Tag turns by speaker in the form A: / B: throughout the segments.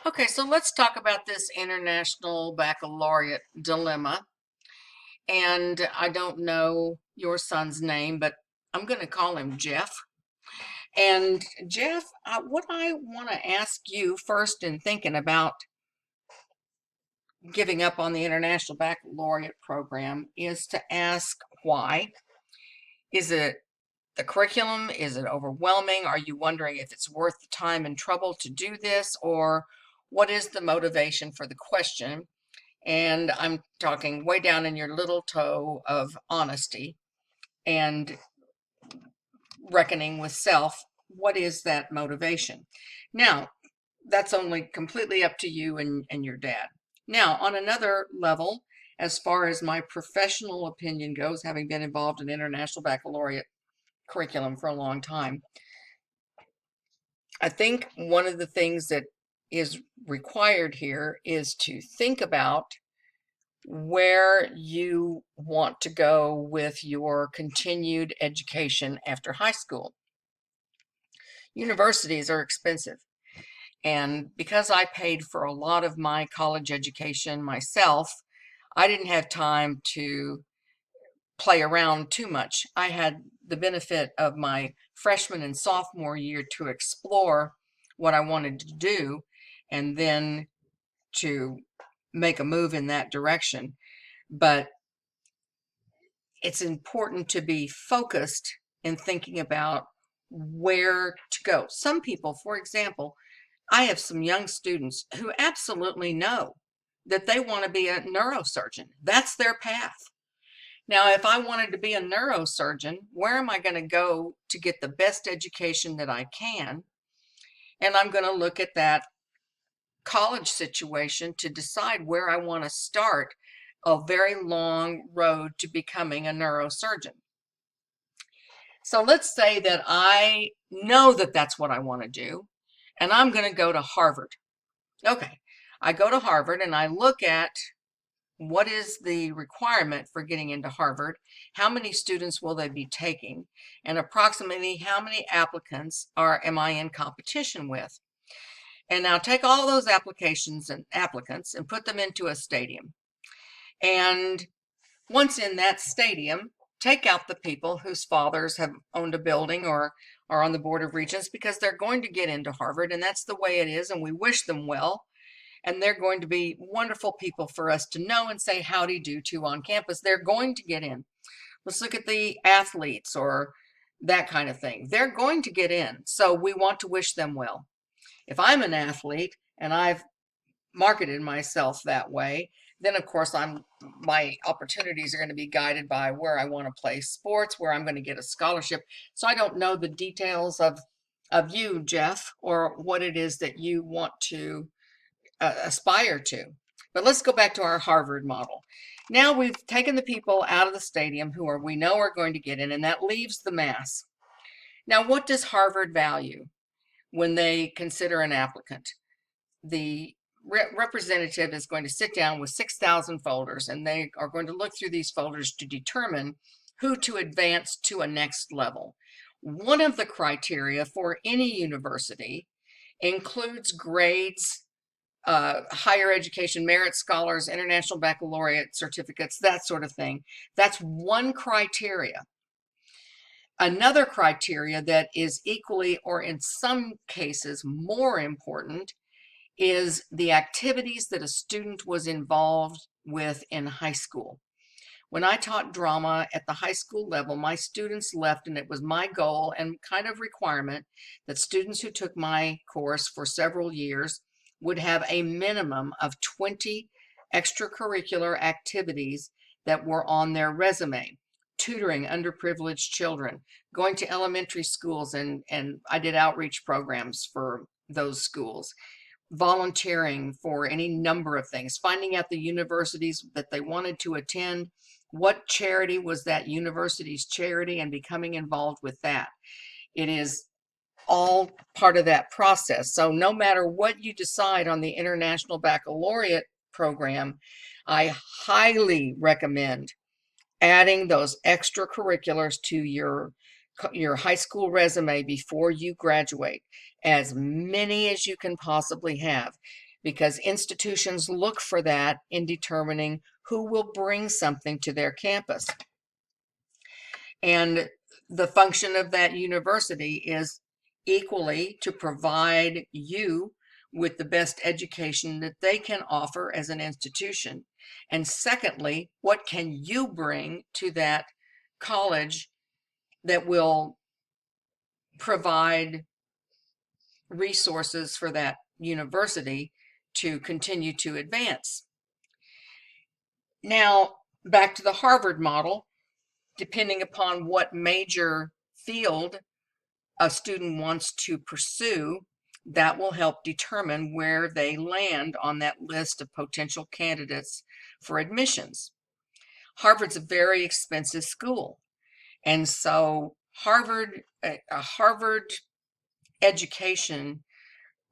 A: Okay, so let's talk about this international baccalaureate dilemma. And I don't know your son's name, but I'm going to call him Jeff. And Jeff, what I want to ask you first in thinking about giving up on the international baccalaureate program is to ask why. Is it the curriculum? Is it overwhelming? Are you wondering if it's worth the time and trouble to do this? Or what is the motivation for the question? And I'm talking way down in your little toe of honesty and reckoning with self. What is that motivation? Now, that's only completely up to you and your dad. Now, on another level, as far as my professional opinion goes, having been involved in international baccalaureate curriculum for a long time, I think one of the things that is required here is to think about where you want to go with your continued education after high school. Universities are expensive. And because I paid for a lot of my college education myself, I didn't have time to play around too much. I had the benefit of my freshman and sophomore year to explore what I wanted to do and then to make a move in that direction. But it's important to be focused in thinking about where to go. Some people, for example, I have some young students who absolutely know that they want to be a neurosurgeon. That's their path. Now, if I wanted to be a neurosurgeon, where am I going to go to get the best education that I can? And I'm going to look at that college situation to decide where I want to start a very long road to becoming a neurosurgeon. So let's say that I know that that's what I want to do, and I'm going to go to Harvard. Okay, I go to Harvard and I look at what is the requirement for getting into Harvard, how many students will they be taking, and approximately how many applicants am I in competition with. And now take all those applications and applicants and put them into a stadium. And once in that stadium, take out the people whose fathers have owned a building or are on the Board of Regents, because they're going to get into Harvard, and that's the way it is, and we wish them well. And they're going to be wonderful people for us to know and say howdy do to on campus. They're going to get in. Let's look at the athletes or that kind of thing. They're going to get in. So we want to wish them well. If I'm an athlete and I've marketed myself that way, then of course my opportunities are going to be guided by where I want to play sports, where I'm going to get a scholarship. So I don't know the details of you, Jeff, or what it is that you want to aspire to. But let's go back to our Harvard model. Now we've taken the people out of the stadium who we know are going to get in, and that leaves the mass. Now, what does Harvard value when they consider an applicant? The representative is going to sit down with 6,000 folders, and they are going to look through these folders to determine who to advance to a next level. One of the criteria for any university includes grades, higher education, merit scholars, international baccalaureate certificates, that sort of thing. That's one criteria. Another criteria that is equally, or in some cases more important, is the activities that a student was involved with in high school. When I taught drama at the high school level, my students left, and it was my goal and kind of requirement that students who took my course for several years would have a minimum of 20 extracurricular activities that were on their resume. Tutoring underprivileged children, going to elementary schools, and I did outreach programs for those schools, volunteering for any number of things, finding out the universities that they wanted to attend, what charity was that university's charity, and becoming involved with that. It is all part of that process. So no matter what you decide on the International Baccalaureate program, I highly recommend adding those extracurriculars to your high school resume before you graduate, as many as you can possibly have. because institutions look for that in determining who will bring something to their campus. And the function of that university is equally to provide you with the best education that they can offer as an institution. And secondly, what can you bring to that college that will provide resources for that university to continue to advance? Now, back to the Harvard model, depending upon what major field a student wants to pursue, that will help determine where they land on that list of potential candidates for admissions. Harvard's a very expensive school. And so a Harvard education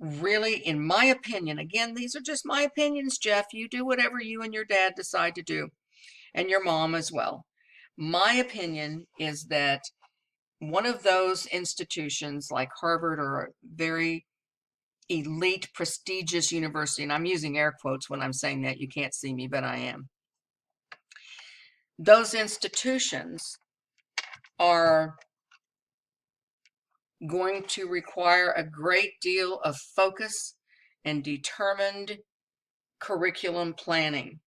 A: really, in my opinion, again, these are just my opinions, Jeff, you do whatever you and your dad decide to do, and your mom as well. My opinion is that one of those institutions like Harvard or a very elite, prestigious university, and I'm using air quotes when I'm saying that, you can't see me, but I am. Those institutions are going to require a great deal of focus and determined curriculum planning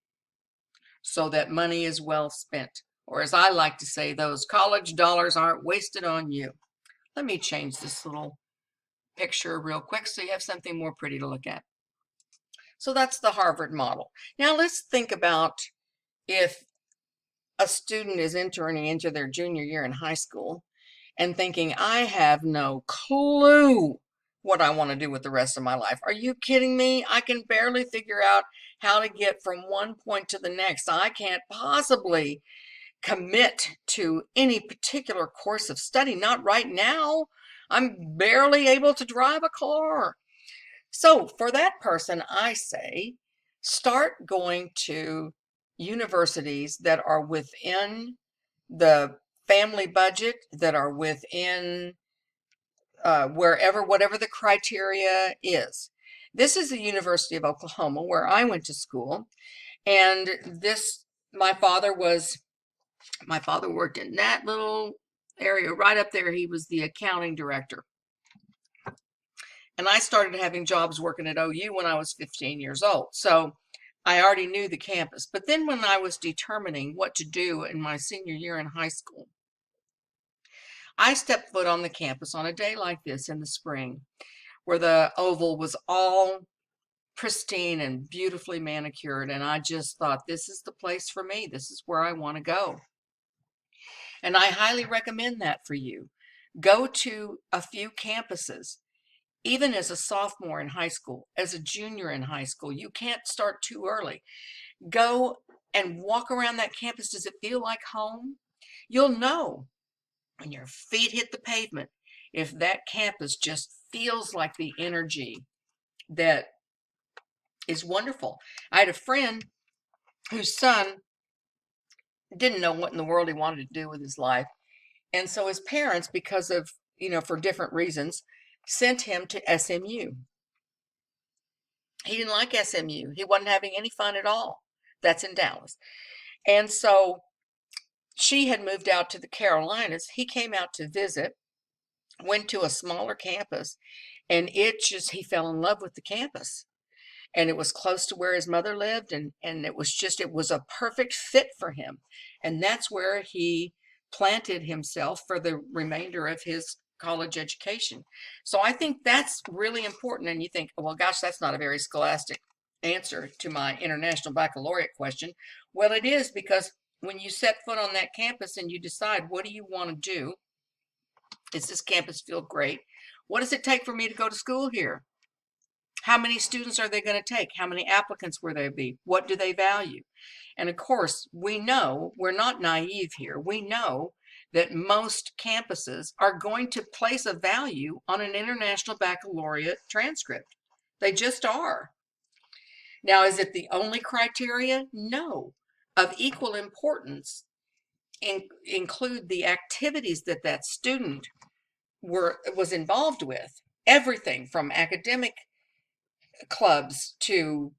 A: so that money is well spent. Or as I like to say, those college dollars aren't wasted on you. Let me change this little picture real quick so you have something more pretty to look at. So that's the Harvard model. Now let's think about if a student is entering into their junior year in high school and thinking, I have no clue what I want to do with the rest of my life. Are you kidding me? I can barely figure out how to get from one point to the next. I can't possibly commit to any particular course of study. Not right now. I'm barely able to drive a car. So for that person, I say, start going to universities that are within the family budget, that are within whatever the criteria is. This is the University of Oklahoma, where I went to school. And my father worked in that little area right up there. He was the accounting director. And I started having jobs working at OU when I was 15 years old. So I already knew the campus. But then when I was determining what to do in my senior year in high school, I stepped foot on the campus on a day like this in the spring, where the oval was all pristine and beautifully manicured. And I just thought, this is the place for me. This is where I want to go. And I highly recommend that for you. Go to a few campuses. Even as a sophomore in high school, as a junior in high school, you can't start too early. Go and walk around that campus. Does it feel like home? You'll know when your feet hit the pavement if that campus just feels like the energy that is wonderful. I had a friend whose son didn't know what in the world he wanted to do with his life. And so his parents, because of, for different reasons, sent him to SMU. He didn't like SMU. He wasn't having any fun at all. That's in Dallas. And so she had moved out to the Carolinas. He came out to visit, went to a smaller campus, and he fell in love with the campus. And it was close to where his mother lived, and it was a perfect fit for him. And that's where he planted himself for the remainder of his college education. So I think that's really important. And you think, well, gosh, that's not a very scholastic answer to my international baccalaureate question. Well, it is, because when you set foot on that campus and you decide, what do you want to do? Does this campus feel great? What does it take for me to go to school here? How many students are they going to take? How many applicants will there be? What do they value? And of course, we know, we're not naive here. We know that most campuses are going to place a value on an international baccalaureate transcript. They just are. Now, is it the only criteria? No. Of equal importance include the activities that student was involved with. Everything from academic clubs to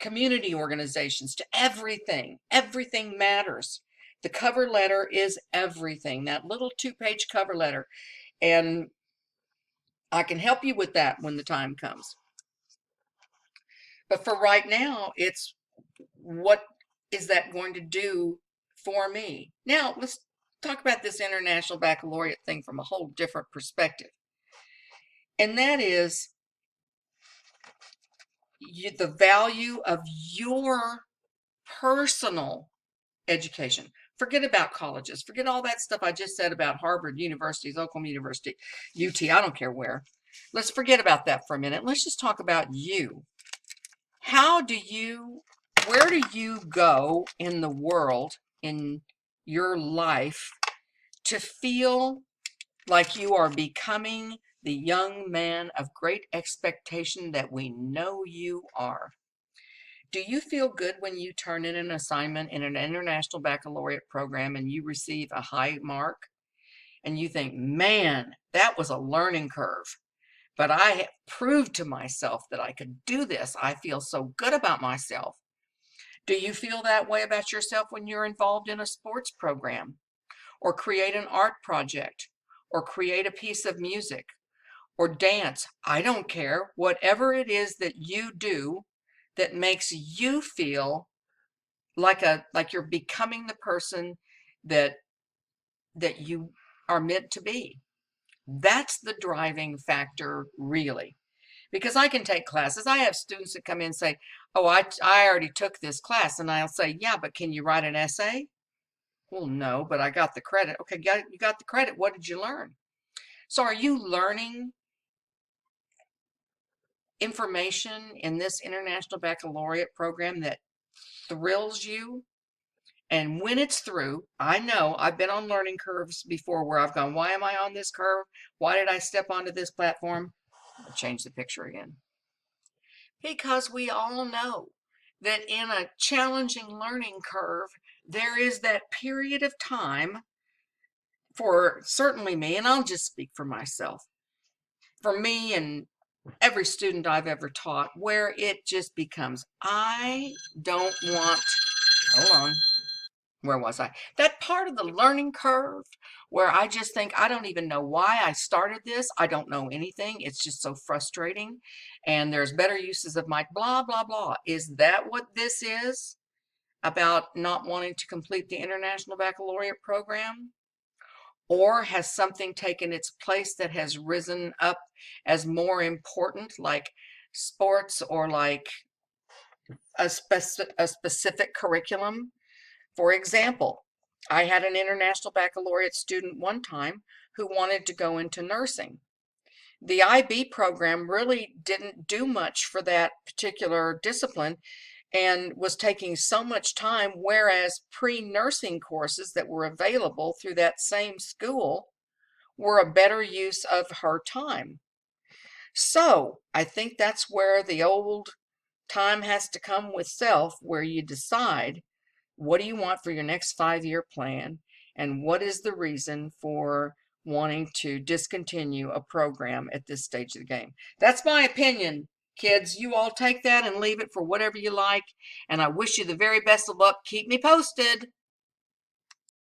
A: community organizations to everything. Everything matters. The cover letter is everything. That little 2-page cover letter. And I can help you with that when the time comes. But for right now, it's what is that going to do for me? Now, let's talk about this International Baccalaureate thing from a whole different perspective. And that is the value of your personal education. Forget about colleges. Forget all that stuff I just said about Harvard, universities, Oklahoma University, UT, I don't care where. Let's forget about that for a minute. Let's just talk about you. Where do you go in the world, in your life, to feel like you are becoming the young man of great expectation that we know you are? Do you feel good when you turn in an assignment in an International Baccalaureate program and you receive a high mark and you think, man, that was a learning curve, but I have proved to myself that I could do this. I feel so good about myself. Do you feel that way about yourself when you're involved in a sports program, or create an art project, or create a piece of music, or dance? I don't care. Whatever it is that you do that makes you feel like you're becoming the person that you are meant to be. That's the driving factor, really. Because I can take classes. I have students that come in and say, oh, I already took this class. And I'll say, yeah, but can you write an essay? Well, no, but I got the credit. Okay, you got the credit. What did you learn? So are you learning information in this International Baccalaureate program that thrills you? And when it's through, I know I've been on learning curves before where I've gone, why am I on this curve? Why did I step onto this platform? I'll change the picture again. Because we all know that in a challenging learning curve, there is that period of time, for certainly me, and I'll just speak for myself, for me and every student I've ever taught, where it just becomes, I don't want, hold on, where was I? That part of the learning curve where I just think, I don't even know why I started this. I don't know anything. It's just so frustrating. And there's better uses of my blah, blah, blah. Is that what this is about, not wanting to complete the International Baccalaureate program? Or has something taken its place that has risen up as more important, like sports or like a specific curriculum? For example, I had an International Baccalaureate student one time who wanted to go into nursing. The IB program really didn't do much for that particular discipline and was taking so much time, whereas pre-nursing courses that were available through that same school were a better use of her time. So I think that's where the old time has to come with self, where you decide, what do you want for your next 5-year plan? And what is the reason for wanting to discontinue a program at this stage of the game? That's my opinion, kids. You all take that and leave it for whatever you like. And I wish you the very best of luck. Keep me posted.